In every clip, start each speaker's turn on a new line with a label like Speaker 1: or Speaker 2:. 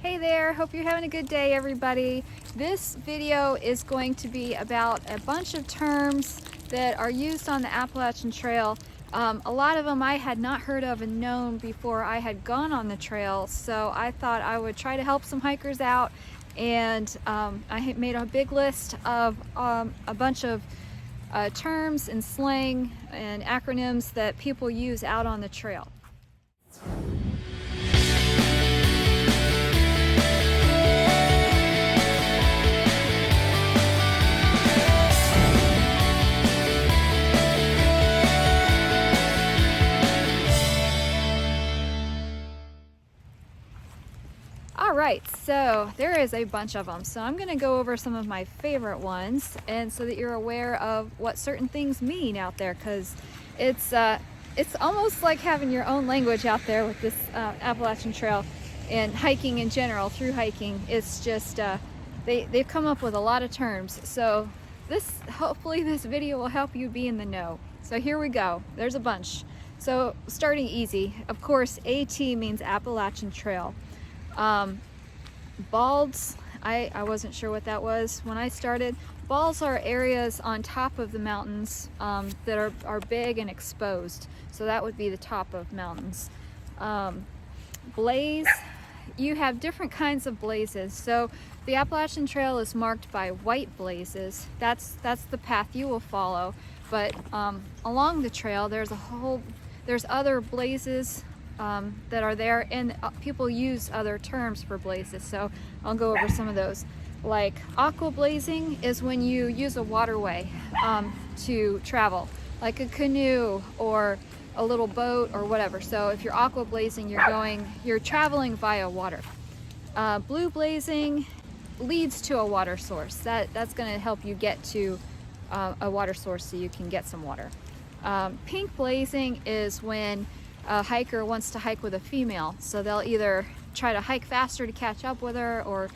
Speaker 1: Hey there, hope you're having a good day, everybody. This video is going to be about a bunch of terms that are used on the Appalachian Trail. A lot of them I had not heard of and known before I had gone on the trail, so I thought I would try to help some hikers out, and I had made a big list of a bunch of terms and slang and acronyms that people use out on the trail. All right, so there is a bunch of them. So I'm going to go over some of my favorite ones, and so that you're aware of what certain things mean out there, because it's almost like having your own language out there with this Appalachian Trail and hiking in general. Through hiking, it's just they've come up with a lot of terms. So hopefully this video will help you be in the know. So here we go. There's a bunch. So starting easy, of course, AT means Appalachian Trail. Balds, I wasn't sure what that was when I started. Balds are areas on top of the mountains that are big and exposed. So that would be the top of mountains. Blaze, you have different kinds of blazes. So the Appalachian Trail is marked by white blazes. That's the path you will follow. But along the trail, there's other blazes that are there, and people use other terms for blazes, so I'll go over some of those. Like aqua blazing is when you use a waterway to travel, like a canoe or a little boat or whatever. So if you're aqua blazing, you're traveling via water. Blue blazing leads to a water source. That's going to help you get to a water source so you can get some water. Pink blazing is when a hiker wants to hike with a female, so they'll either try to hike faster to catch up with her or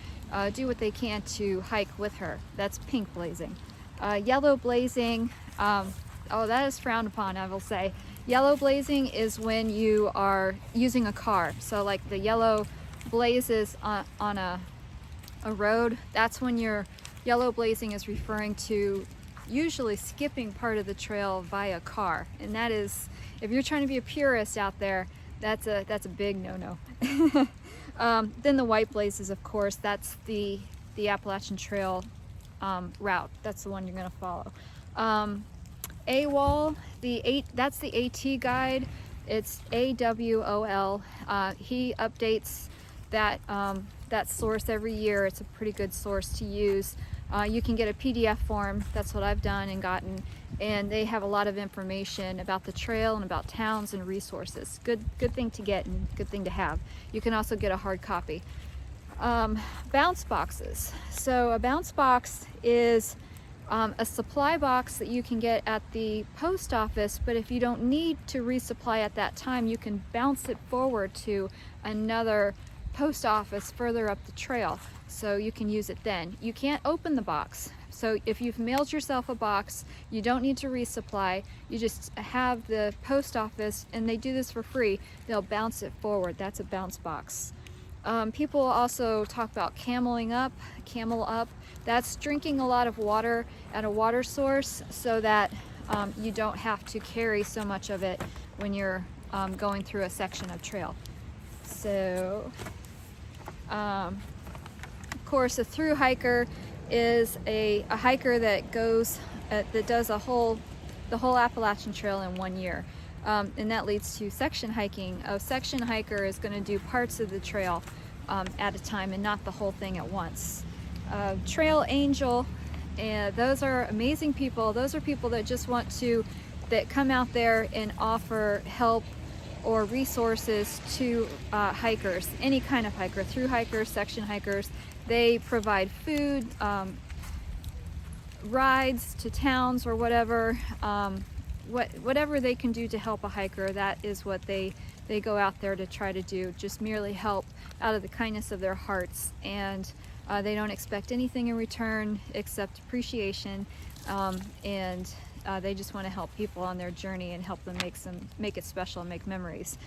Speaker 1: do what they can to hike with her. That's pink blazing. Yellow blazing, that is frowned upon, I will say. Yellow blazing is when you are using a car, so like the yellow blazes on a road. That's when your yellow blazing is referring to usually skipping part of the trail via car, and that is, if you're trying to be a purist out there, that's a big no-no. Then the white blazes, of course, that's the Appalachian Trail route. That's the one you're going to follow. AWOL, that's the AT guide. It's AWOL. He updates that source every year. It's a pretty good source to use. You can get a PDF form. That's what I've done and gotten, and they have a lot of information about the trail and about towns and resources. Good thing to get and good thing to have. You can also get a hard copy. Bounce boxes. So a bounce box is a supply box that you can get at the post office, but if you don't need to resupply at that time, you can bounce it forward to another post office further up the trail, so you can use it then. You can't open the box, so if you've mailed yourself a box, you don't need to resupply. You just have the post office, and they do this for free, they'll bounce it forward. That's a bounce box. People also talk about camel up. That's drinking a lot of water at a water source so that you don't have to carry so much of it when you're going through a section of trail. So of course, a thru hiker is a hiker that does the whole Appalachian Trail in 1 year, and that leads to section hiking. A section hiker is going to do parts of the trail at a time and not the whole thing at once. Trail angel, those are amazing people. Those are people that just that come out there and offer help or resources to hikers, any kind of hiker, thru hikers, section hikers. They provide food, rides to towns or whatever, whatever they can do to help a hiker. That is what they go out there to try to do, just merely help out of the kindness of their hearts, and they don't expect anything in return except appreciation, and they just want to help people on their journey and help them make it special and make memories.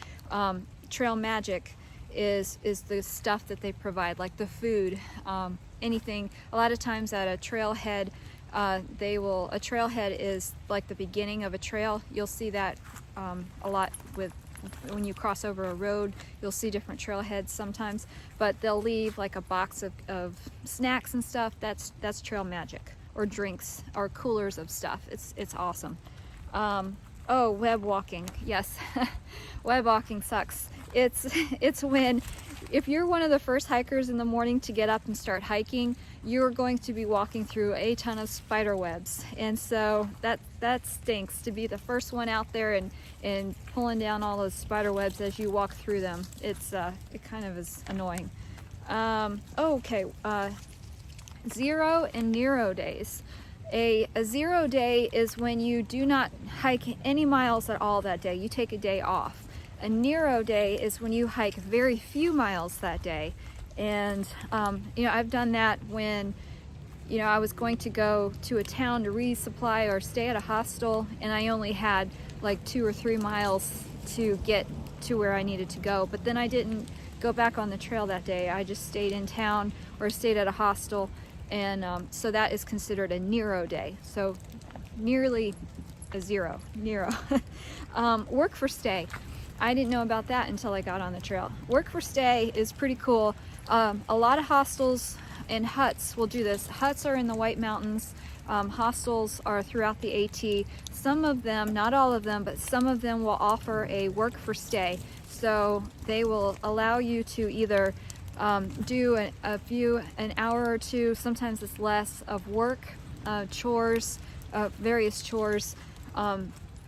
Speaker 1: Trail magic is the stuff that they provide, like the food, anything. A lot of times at a trailhead, a trailhead is like the beginning of a trail. You'll see that a lot when you cross over a road. You'll see different trailheads sometimes, but they'll leave like a box of snacks and stuff. That's trail magic, or drinks, or coolers of stuff. It's awesome. Oh, web walking. Yes, web walking sucks. It's when, if you're one of the first hikers in the morning to get up and start hiking, you're going to be walking through a ton of spider webs, and so that stinks, to be the first one out there and pulling down all those spider webs as you walk through them. It kind of is annoying. Okay, 0 and Nero days. A 0 day is when you do not hike any miles at all that day. You take a day off. A Nero day is when you hike very few miles that day. And I've done that when I was going to go to a town to resupply or stay at a hostel, and I only had like 2 or 3 miles to get to where I needed to go. But then I didn't go back on the trail that day. I just stayed in town or stayed at a hostel, and so that is considered a Nero day. So nearly a 0, Nero. Work for stay. I didn't know about that until I got on the trail. Work for stay is pretty cool. A lot of hostels and huts will do this. Huts are in the White Mountains. Hostels are throughout the AT. Some of them, not all of them, but some of them will offer a work for stay. So they will allow you to either do an hour or two, sometimes it's less, of work, chores, various chores,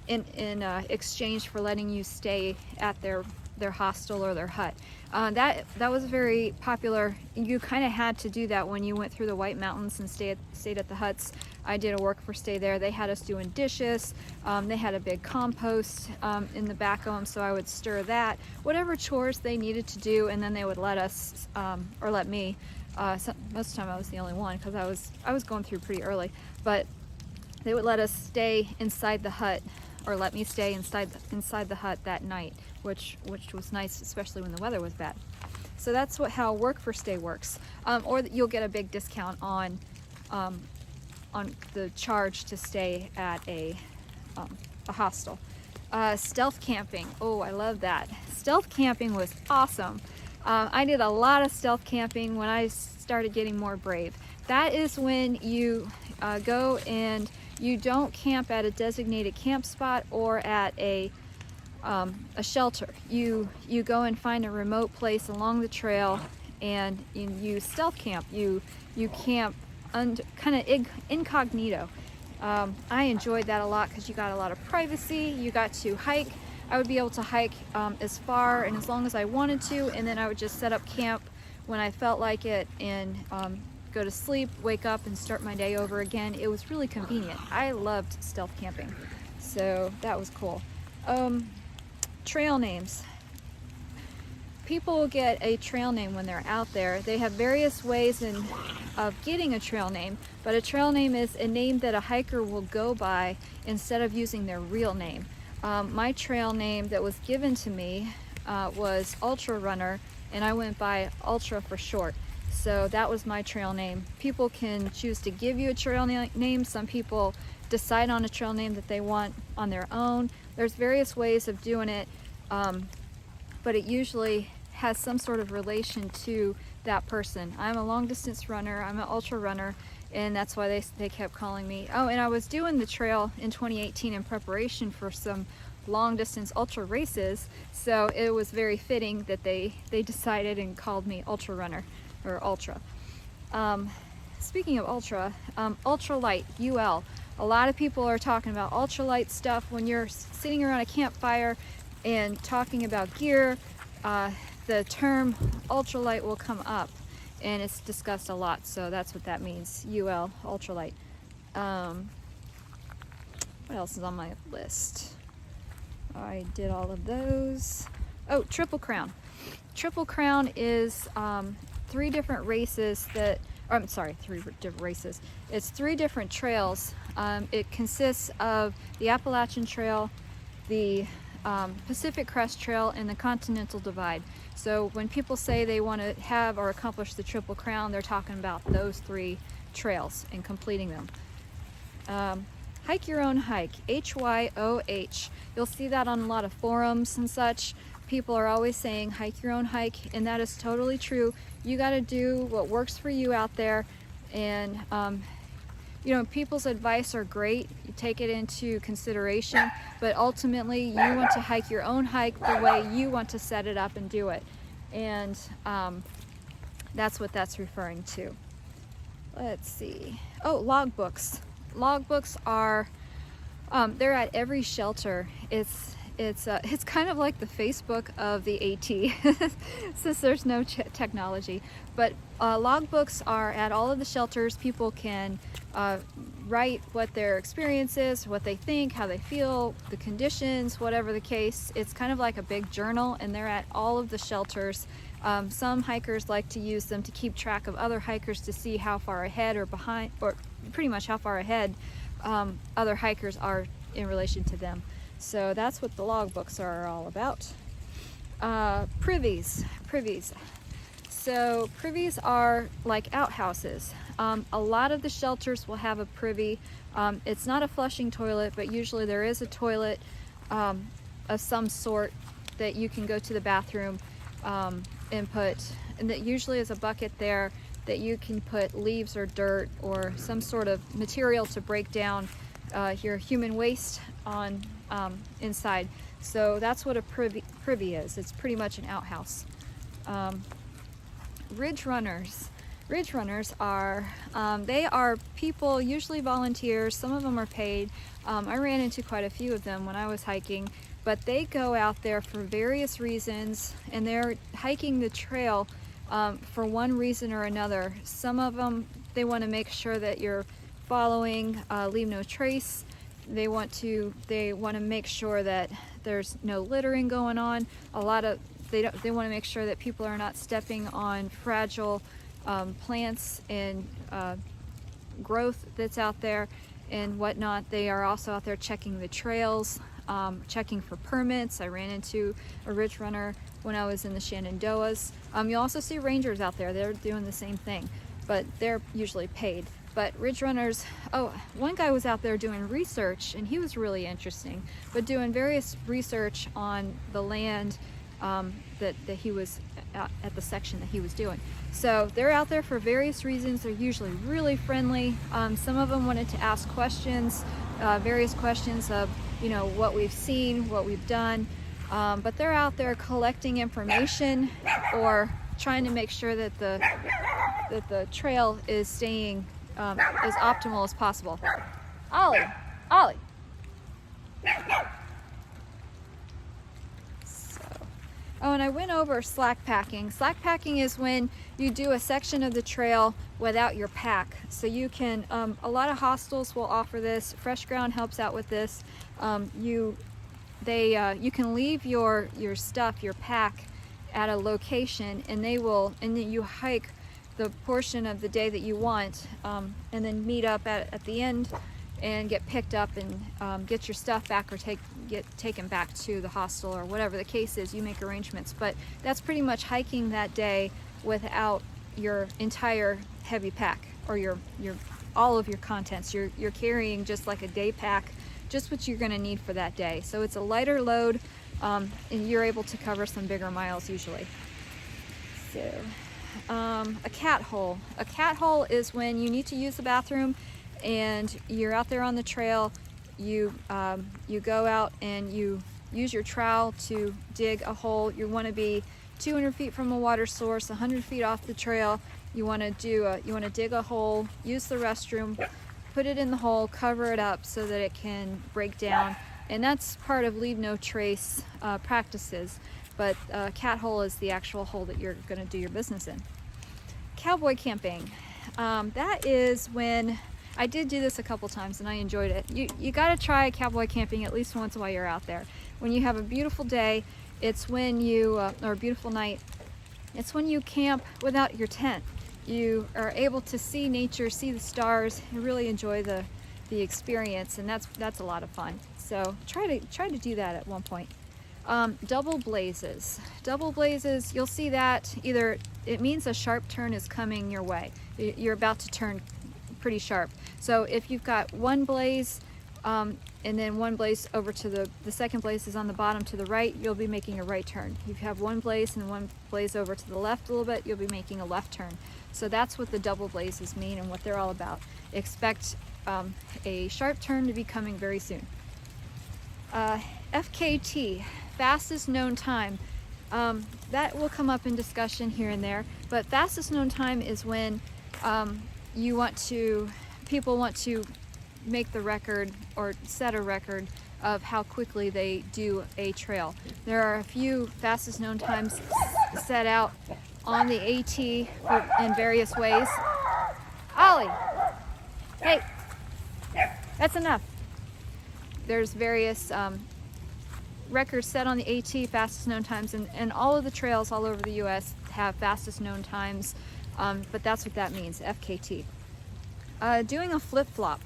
Speaker 1: in exchange for letting you stay at their hostel or their hut. That was very popular. You kind of had to do that when you went through the White Mountains and stayed at the huts. I did a work for stay there. They had us doing dishes. They had a big compost in the back of them, so I would stir that. Whatever chores they needed to do, and then they would let us, or let me. Most of the time I was the only one because I was going through pretty early, but they would let us stay inside the hut, or let me stay inside the hut that night, which was nice, especially when the weather was bad. So that's how work for stay works. Or you'll get a big discount on the charge to stay at a hostel. Stealth camping. Oh, I love that. Stealth camping was awesome. I did a lot of stealth camping when I started getting more brave. That is when you go and you don't camp at a designated camp spot or at a shelter. You go and find a remote place along the trail, and you stealth camp. You camp kind of incognito. I enjoyed that a lot because you got a lot of privacy. You got to hike. I would be able to hike as far and as long as I wanted to, and then I would just set up camp when I felt like it, and go to sleep, wake up, and start my day over again. It was really convenient. I loved stealth camping, so that was cool. Trail names. People get a trail name when they're out there. They have various ways of getting a trail name, but a trail name is a name that a hiker will go by instead of using their real name. My trail name that was given to me was Ultra Runner, and I went by Ultra for short. So that was my trail name. People can choose to give you a trail name. Some people decide on a trail name that they want on their own. There's various ways of doing it, but it usually has some sort of relation to that person. I'm a long distance runner, I'm an ultra runner, and that's why they kept calling me. Oh, and I was doing the trail in 2018 in preparation for some long distance ultra races, so it was very fitting that they decided and called me Ultra Runner, or Ultra. Speaking of ultra, ultralight, UL. A lot of people are talking about ultralight stuff when you're sitting around a campfire and talking about gear. The term ultralight will come up, and it's discussed a lot, so that's what that means. UL, ultralight. What else is on my list? I did all of those. Oh, Triple Crown. Triple Crown is 3 different races that, I'm sorry, 3 different races. It's 3 different trails. It consists of the Appalachian Trail, the Pacific Crest Trail and the Continental Divide. So when people say they want to have or accomplish the Triple Crown, they're talking about those 3 trails and completing them. Hike your own hike, HYOH. You'll see that on a lot of forums and such. People are always saying hike your own hike, and that is totally true. You got to do what works for you out there, and you know, people's advice are great. You take it into consideration, but ultimately you want to hike your own hike the way you want to set it up and do it. And that's what that's referring to. Let's see. Oh, logbooks. Logbooks are, they're at every shelter. It's kind of like the Facebook of the AT, since there's no technology. But logbooks are at all of the shelters. People can write what their experience is, what they think, how they feel, the conditions, whatever the case. It's kind of like a big journal, and they're at all of the shelters. Some hikers like to use them to keep track of other hikers to see how far ahead or behind, or pretty much how far ahead other hikers are in relation to them. So that's what the logbooks are all about. Privies. So privies are like outhouses. A lot of the shelters will have a privy. It's not a flushing toilet, but usually there is a toilet of some sort that you can go to the bathroom and put, and that usually is a bucket there that you can put leaves or dirt or some sort of material to break down your human waste on inside. So that's what a privy is. It's pretty much an outhouse. Ridge runners. Ridge runners are, they are people, usually volunteers. Some of them are paid. I ran into quite a few of them when I was hiking, but they go out there for various reasons, and they're hiking the trail for one reason or another. Some of them, they want to make sure that you're following, leave no trace. They want to make sure that there's no littering going on. They want to make sure that people are not stepping on fragile plants and growth that's out there and whatnot. They are also out there checking the trails, checking for permits. I ran into a ridge runner when I was in the Shenandoahs. You also see rangers out there. They're doing the same thing, but they're usually paid. But ridge runners, oh, one guy was out there doing research, and he was really interesting, but doing various research on the land that he was at the section that he was doing. So they're out there for various reasons. They're usually really friendly. Some of them wanted to ask questions, various questions of, you know, what we've seen, what we've done, but they're out there collecting information or trying to make sure that the trail is staying as optimal as possible. Ollie. Oh, and I went over slack packing. Slack packing is when you do a section of the trail without your pack. So you can, a lot of hostels will offer this. Fresh Ground helps out with this. You can leave your stuff, your pack, at a location, and then you hike the portion of the day that you want, and then meet up at the end and get picked up and get your stuff back or get taken back to the hostel or whatever the case is. You make arrangements, but that's pretty much hiking that day without your entire heavy pack or your all of your contents. You're carrying just like a day pack, just what you're going to need for that day. So it's a lighter load, and you're able to cover some bigger miles usually. So a cat hole. A cat hole is when you need to use the bathroom and you're out there on the trail. You go out and you use your trowel to dig a hole. You want to be 200 feet from a water source, 100 feet off the trail. You want to dig a hole, use the restroom, put it in the hole, cover it up so that it can break down. And that's part of leave no trace practices. But cat hole is the actual hole that you're going to do your business in. Cowboy camping. That is when I did do this a couple times and I enjoyed it. You got to try cowboy camping at least once while you're out there. When you have a beautiful day, it's when or a beautiful night, it's when you camp without your tent. You are able to see nature, see the stars, and really enjoy the experience, and that's a lot of fun. So try to do that at one point. Double blazes. Double blazes, you'll see that either it means a sharp turn is coming your way. You're about to turn pretty sharp. So if you've got one blaze and then one blaze over to the second blaze is on the bottom to the right, you'll be making a right turn. If you have one blaze and one blaze over to the left a little bit, you'll be making a left turn. So that's what the double blazes mean and what they're all about. Expect a sharp turn to be coming very soon. FKT, fastest known time. That will come up in discussion here and there, but fastest known time is when people want to make the record or set a record of how quickly they do a trail. There are a few fastest known times set out on the AT in various ways. Ollie, hey, that's enough. There's various records set on the AT, fastest known times, and all of the trails all over the US have fastest known times, but that's what that means, FKT. Doing a flip-flop.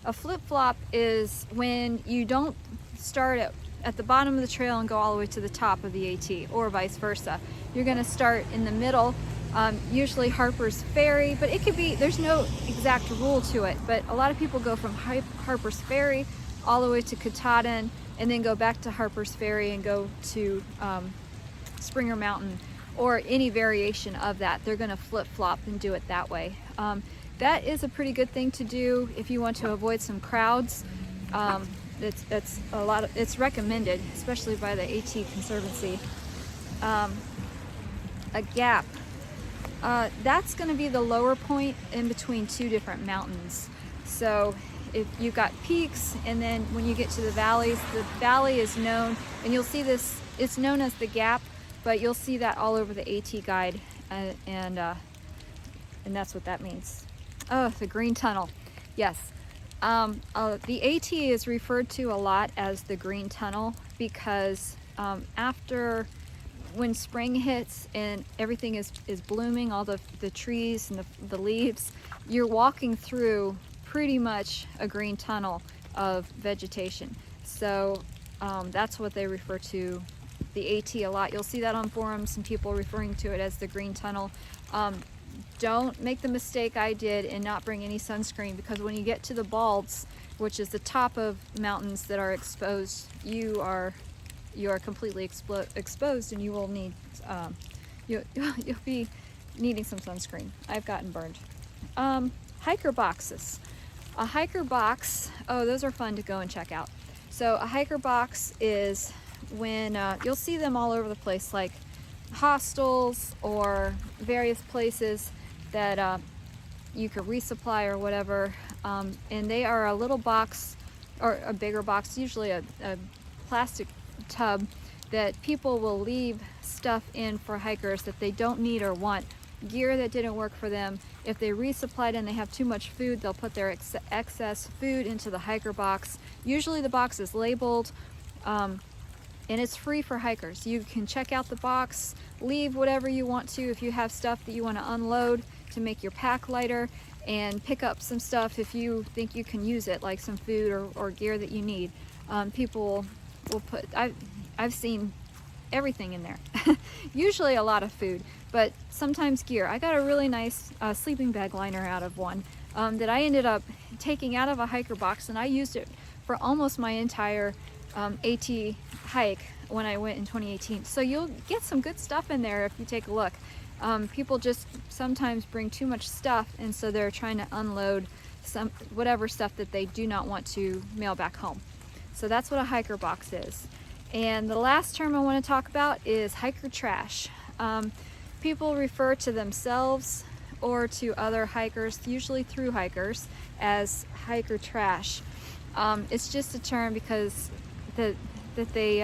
Speaker 1: A flip-flop is when you don't start at the bottom of the trail and go all the way to the top of the AT, or vice versa. You're going to start in the middle, usually Harper's Ferry, but it could be, there's no exact rule to it, but a lot of people go from Harper's Ferry all the way to Katahdin, and then go back to Harper's Ferry and go to Springer Mountain, or any variation of that. They're going to flip-flop and do it that way. That is a pretty good thing to do if you want to avoid some crowds. It's recommended, especially by the AT Conservancy. A gap. That's going to be the lower point in between two different mountains. So if you've got peaks, and then when you get to the valley is known, and you'll see this, it's known as the gap, but you'll see that all over the AT guide, and that's what that means. Oh, the green tunnel. Yes. The AT is referred to a lot as the green tunnel because when spring hits and everything is blooming, all the trees and the leaves, you're walking through pretty much a green tunnel of vegetation. So that's what they refer to the AT a lot. You'll see that on forums and people referring to it as the green tunnel. Don't make the mistake I did and not bring any sunscreen, because when you get to the balds, which is the top of mountains that are exposed, you are completely exposed, and you will need you'll be needing some sunscreen. I've gotten burned. Hiker boxes. A hiker box, oh, those are fun to go and check out. So a hiker box is when you'll see them all over the place, like hostels or various places that you could resupply or whatever, and they are a little box or a bigger box, usually a plastic tub that people will leave stuff in for hikers that they don't need or want, gear that didn't work for them. If they resupplied and they have too much food, they'll put their excess food into the hiker box. Usually the box is labeled, and it's free for hikers. You can check out the box, leave whatever you want to if you have stuff that you want to unload to make your pack lighter, and pick up some stuff if you think you can use it, like some food or gear that you need. People will put, I've seen everything in there. Usually a lot of food, but sometimes gear. I got a really nice sleeping bag liner out of one that I ended up taking out of a hiker box, and I used it for almost my entire AT hike when I went in 2018. So you'll get some good stuff in there if you take a look. People just sometimes bring too much stuff, and so they're trying to unload whatever stuff that they do not want to mail back home. So that's what a hiker box is. And the last term I want to talk about is hiker trash. People refer to themselves or to other hikers, usually through hikers, as hiker trash. It's just a term because that they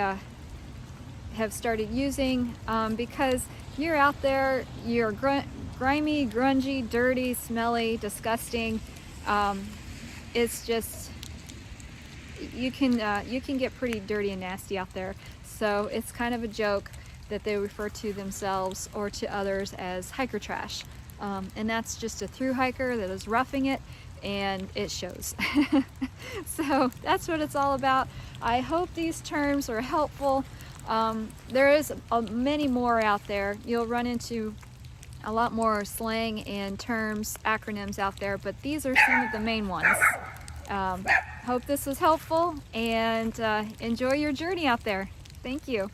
Speaker 1: have started using because you're out there, you're grimy, grungy, dirty, smelly, disgusting. It's just, you can get pretty dirty and nasty out there. So it's kind of a joke that they refer to themselves or to others as hiker trash. And that's just a thru hiker that is roughing it, and it shows. So that's what it's all about. I hope these terms are helpful. There is many more out there. You'll run into a lot more slang and terms, acronyms out there, but these are some of the main ones. Hope this was helpful, and enjoy your journey out there. Thank you.